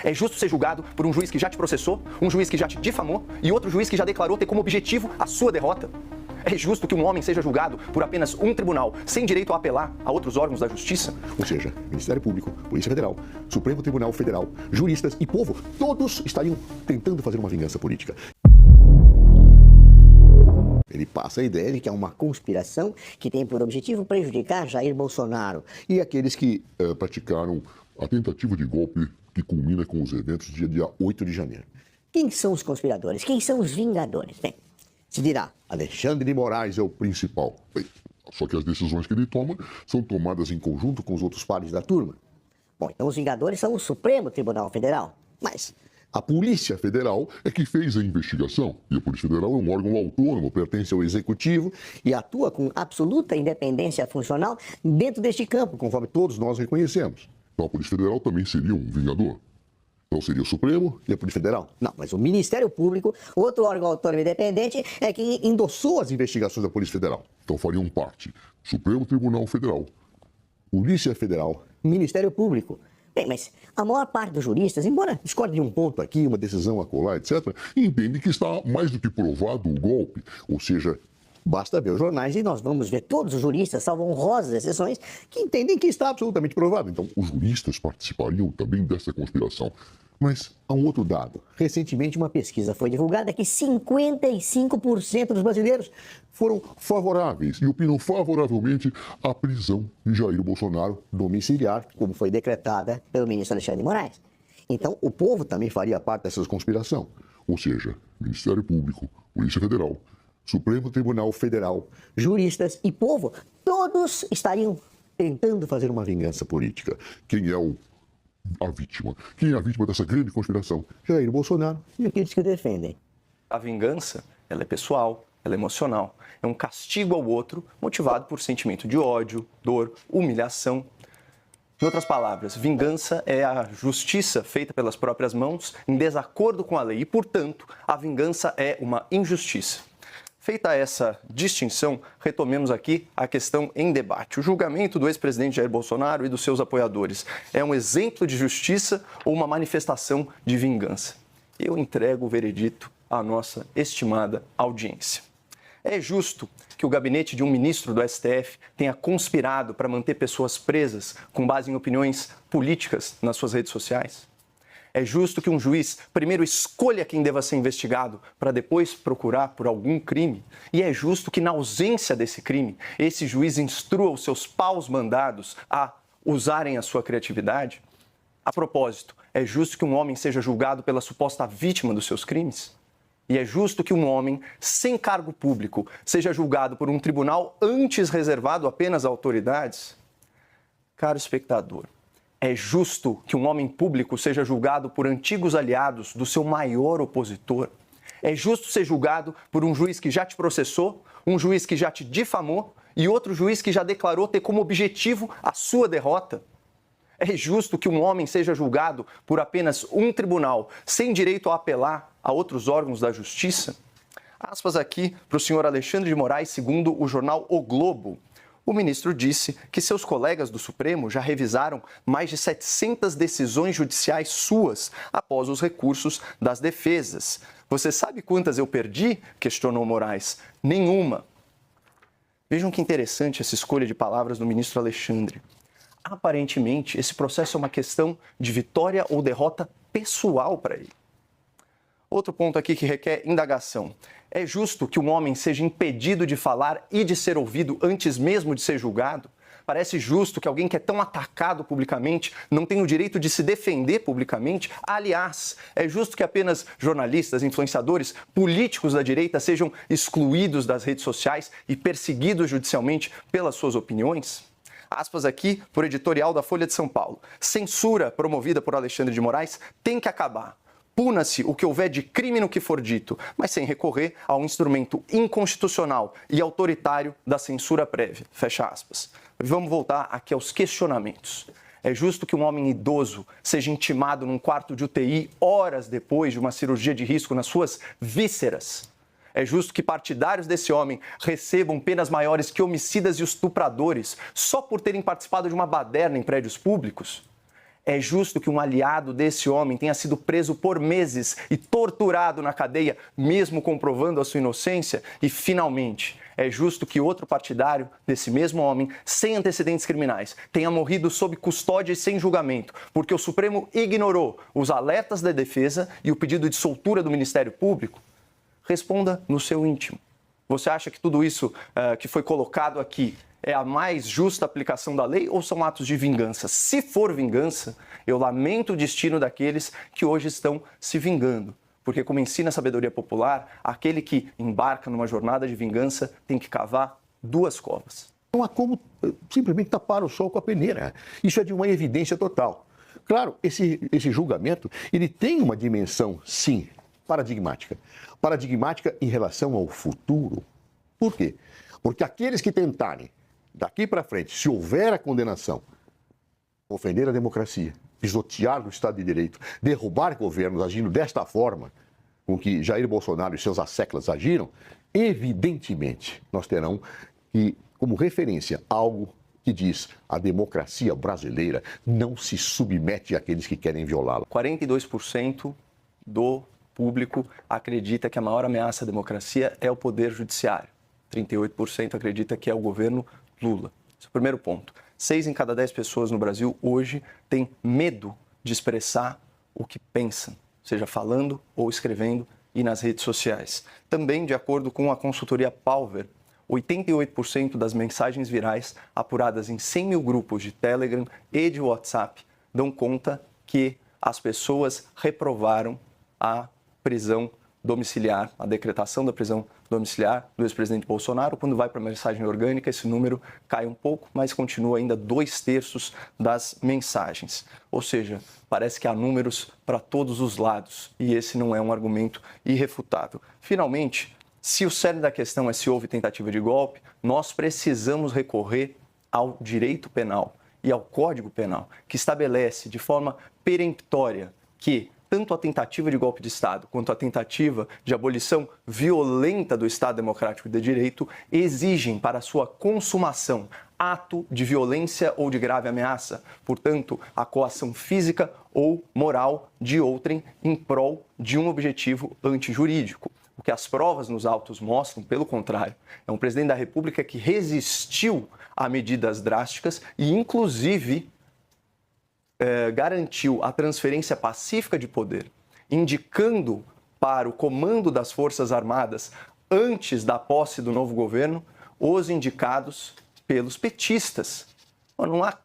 É justo ser julgado por um juiz que já te processou, um juiz que já te difamou e outro juiz que já declarou ter como objetivo a sua derrota? É justo que um homem seja julgado por apenas um tribunal, sem direito a apelar a outros órgãos da justiça? Ou seja, Ministério Público, Polícia Federal, Supremo Tribunal Federal, juristas e povo, todos estariam tentando fazer uma vingança política. Ele passa a ideia de que é uma conspiração que tem por objetivo prejudicar Jair Bolsonaro e aqueles que praticaram a tentativa de golpe que culmina com os eventos do dia 8 de janeiro. Quem são os conspiradores? Quem são os vingadores? Bem, se dirá, Alexandre de Moraes é o principal. Bem, só que as decisões que ele toma são tomadas em conjunto com os outros pares da turma. Bom, então os vingadores são o Supremo Tribunal Federal. Mas a Polícia Federal é que fez a investigação. E a Polícia Federal é um órgão autônomo, pertence ao Executivo e atua com absoluta independência funcional dentro deste campo, conforme todos nós reconhecemos. Então a Polícia Federal também seria um vingador. Então seria o Supremo e a Polícia Federal. Não, mas o Ministério Público, outro órgão autônomo independente, é quem endossou as investigações da Polícia Federal. Então fariam parte Supremo Tribunal Federal, Polícia Federal, Ministério Público. Bem, mas a maior parte dos juristas, embora discorde de um ponto aqui, uma decisão acolá, etc., entende que está mais do que provado o golpe. Ou seja, basta ver os jornais e nós vamos ver todos os juristas, salvo honrosas exceções, que entendem que está absolutamente provado. Então, os juristas participariam também dessa conspiração. Mas há um outro dado. Recentemente, uma pesquisa foi divulgada que 55% dos brasileiros foram favoráveis e opinam favoravelmente à prisão de Jair Bolsonaro domiciliar, como foi decretada pelo ministro Alexandre de Moraes. Então, o povo também faria parte dessa conspiração. Ou seja, Ministério Público, Polícia Federal, Supremo Tribunal Federal, juristas e povo, todos estariam tentando fazer uma vingança política. Quem é a vítima? Quem é a vítima dessa grande conspiração? Jair Bolsonaro e aqueles que o defendem. A vingança, ela é pessoal, ela é emocional. É um castigo ao outro, motivado por sentimento de ódio, dor, humilhação. Em outras palavras, vingança é a justiça feita pelas próprias mãos em desacordo com a lei e, portanto, a vingança é uma injustiça. Feita essa distinção, retomemos aqui a questão em debate. O julgamento do ex-presidente Jair Bolsonaro e dos seus apoiadores é um exemplo de justiça ou uma manifestação de vingança? Eu entrego o veredito à nossa estimada audiência. É justo que o gabinete de um ministro do STF tenha conspirado para manter pessoas presas com base em opiniões políticas nas suas redes sociais? É justo que um juiz primeiro escolha quem deva ser investigado para depois procurar por algum crime? E é justo que, na ausência desse crime, esse juiz instrua os seus paus mandados a usarem a sua criatividade? A propósito, é justo que um homem seja julgado pela suposta vítima dos seus crimes? E é justo que um homem sem cargo público seja julgado por um tribunal antes reservado apenas a autoridades? Caro espectador, é justo que um homem público seja julgado por antigos aliados do seu maior opositor? É justo ser julgado por um juiz que já te processou, um juiz que já te difamou e outro juiz que já declarou ter como objetivo a sua derrota? É justo que um homem seja julgado por apenas um tribunal, sem direito a apelar a outros órgãos da justiça? Aspas aqui para o senhor Alexandre de Moraes, segundo o jornal O Globo. O ministro disse que seus colegas do Supremo já revisaram mais de 700 decisões judiciais suas após os recursos das defesas. Você sabe quantas eu perdi? Questionou Moraes. Nenhuma. Vejam que interessante essa escolha de palavras do ministro Alexandre. Aparentemente, esse processo é uma questão de vitória ou derrota pessoal para ele. Outro ponto aqui que requer indagação. É justo que um homem seja impedido de falar e de ser ouvido antes mesmo de ser julgado? Parece justo que alguém que é tão atacado publicamente não tenha o direito de se defender publicamente? Aliás, é justo que apenas jornalistas, influenciadores, políticos da direita sejam excluídos das redes sociais e perseguidos judicialmente pelas suas opiniões? Aspas aqui por editorial da Folha de São Paulo. Censura promovida por Alexandre de Moraes tem que acabar. Puna-se o que houver de crime no que for dito, mas sem recorrer ao instrumento inconstitucional e autoritário da censura prévia. Fecha aspas. Vamos voltar aqui aos questionamentos. É justo que um homem idoso seja intimado num quarto de UTI horas depois de uma cirurgia de risco nas suas vísceras? É justo que partidários desse homem recebam penas maiores que homicidas e estupradores só por terem participado de uma baderna em prédios públicos? É justo que um aliado desse homem tenha sido preso por meses e torturado na cadeia, mesmo comprovando a sua inocência? E, finalmente, é justo que outro partidário desse mesmo homem, sem antecedentes criminais, tenha morrido sob custódia e sem julgamento, porque o Supremo ignorou os alertas da defesa e o pedido de soltura do Ministério Público? Responda no seu íntimo. Você acha que tudo isso que foi colocado aqui é a mais justa aplicação da lei ou são atos de vingança? Se for vingança, eu lamento o destino daqueles que hoje estão se vingando. Porque, como ensina a sabedoria popular, aquele que embarca numa jornada de vingança tem que cavar 2 covas. Não há como simplesmente tapar o sol com a peneira. Isso é de uma evidência total. Claro, esse julgamento, ele tem uma dimensão, sim, paradigmática. Paradigmática em relação ao futuro. Por quê? Porque aqueles que tentarem, daqui para frente, se houver a condenação, ofender a democracia, pisotear o Estado de Direito, derrubar governos agindo desta forma, com que Jair Bolsonaro e seus asseclas agiram, evidentemente nós terão que, como referência, algo que diz a democracia brasileira não se submete àqueles que querem violá-la. 42% do público acredita que a maior ameaça à democracia é o poder judiciário. 38% acredita que é o governo Lula. Esse é o primeiro ponto. 6 em cada 10 pessoas no Brasil hoje têm medo de expressar o que pensam, seja falando ou escrevendo e nas redes sociais. Também, de acordo com a consultoria Palver, 88% das mensagens virais apuradas em 100 mil grupos de Telegram e de WhatsApp dão conta que as pessoas reprovaram a prisão domiciliar, a decretação da prisão domiciliar do ex-presidente Bolsonaro. Quando vai para a mensagem orgânica, esse número cai um pouco, mas continua ainda 2/3 das mensagens. Ou seja, parece que há números para todos os lados e esse não é um argumento irrefutável. Finalmente, se o cerne da questão é se houve tentativa de golpe, nós precisamos recorrer ao direito penal e ao Código Penal, que estabelece de forma peremptória que tanto a tentativa de golpe de Estado quanto a tentativa de abolição violenta do Estado Democrático de Direito exigem para sua consumação ato de violência ou de grave ameaça, portanto, a coação física ou moral de outrem em prol de um objetivo antijurídico. O que as provas nos autos mostram, pelo contrário, é um presidente da República que resistiu a medidas drásticas e, inclusive, garantiu a transferência pacífica de poder, indicando para o comando das Forças Armadas, antes da posse do novo governo, os indicados pelos petistas.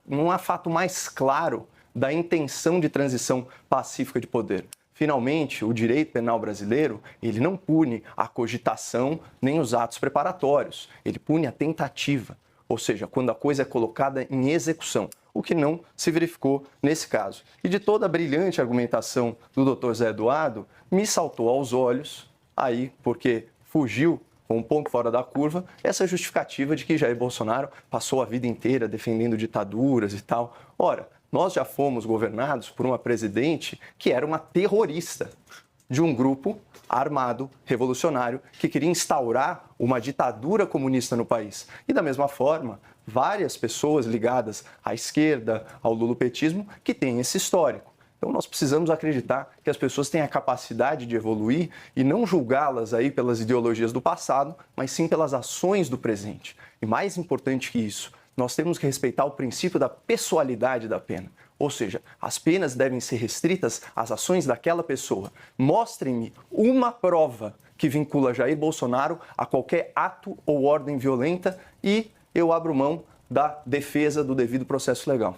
Não há fato mais claro da intenção de transição pacífica de poder. Finalmente, o direito penal brasileiro, ele não pune a cogitação nem os atos preparatórios, ele pune a tentativa, ou seja, quando a coisa é colocada em execução, o que não se verificou nesse caso. E de toda a brilhante argumentação do Dr. Zé Eduardo, me saltou aos olhos, aí porque fugiu com um ponto fora da curva, essa justificativa de que Jair Bolsonaro passou a vida inteira defendendo ditaduras e tal. Ora, nós já fomos governados por uma presidente que era uma terrorista de um grupo armado, revolucionário, que queria instaurar uma ditadura comunista no país. E da mesma forma, várias pessoas ligadas à esquerda, ao lulopetismo, que têm esse histórico. Então nós precisamos acreditar que as pessoas têm a capacidade de evoluir e não julgá-las aí pelas ideologias do passado, mas sim pelas ações do presente. E mais importante que isso, nós temos que respeitar o princípio da pessoalidade da pena. Ou seja, as penas devem ser restritas às ações daquela pessoa. Mostrem-me uma prova que vincula Jair Bolsonaro a qualquer ato ou ordem violenta e eu abro mão da defesa do devido processo legal.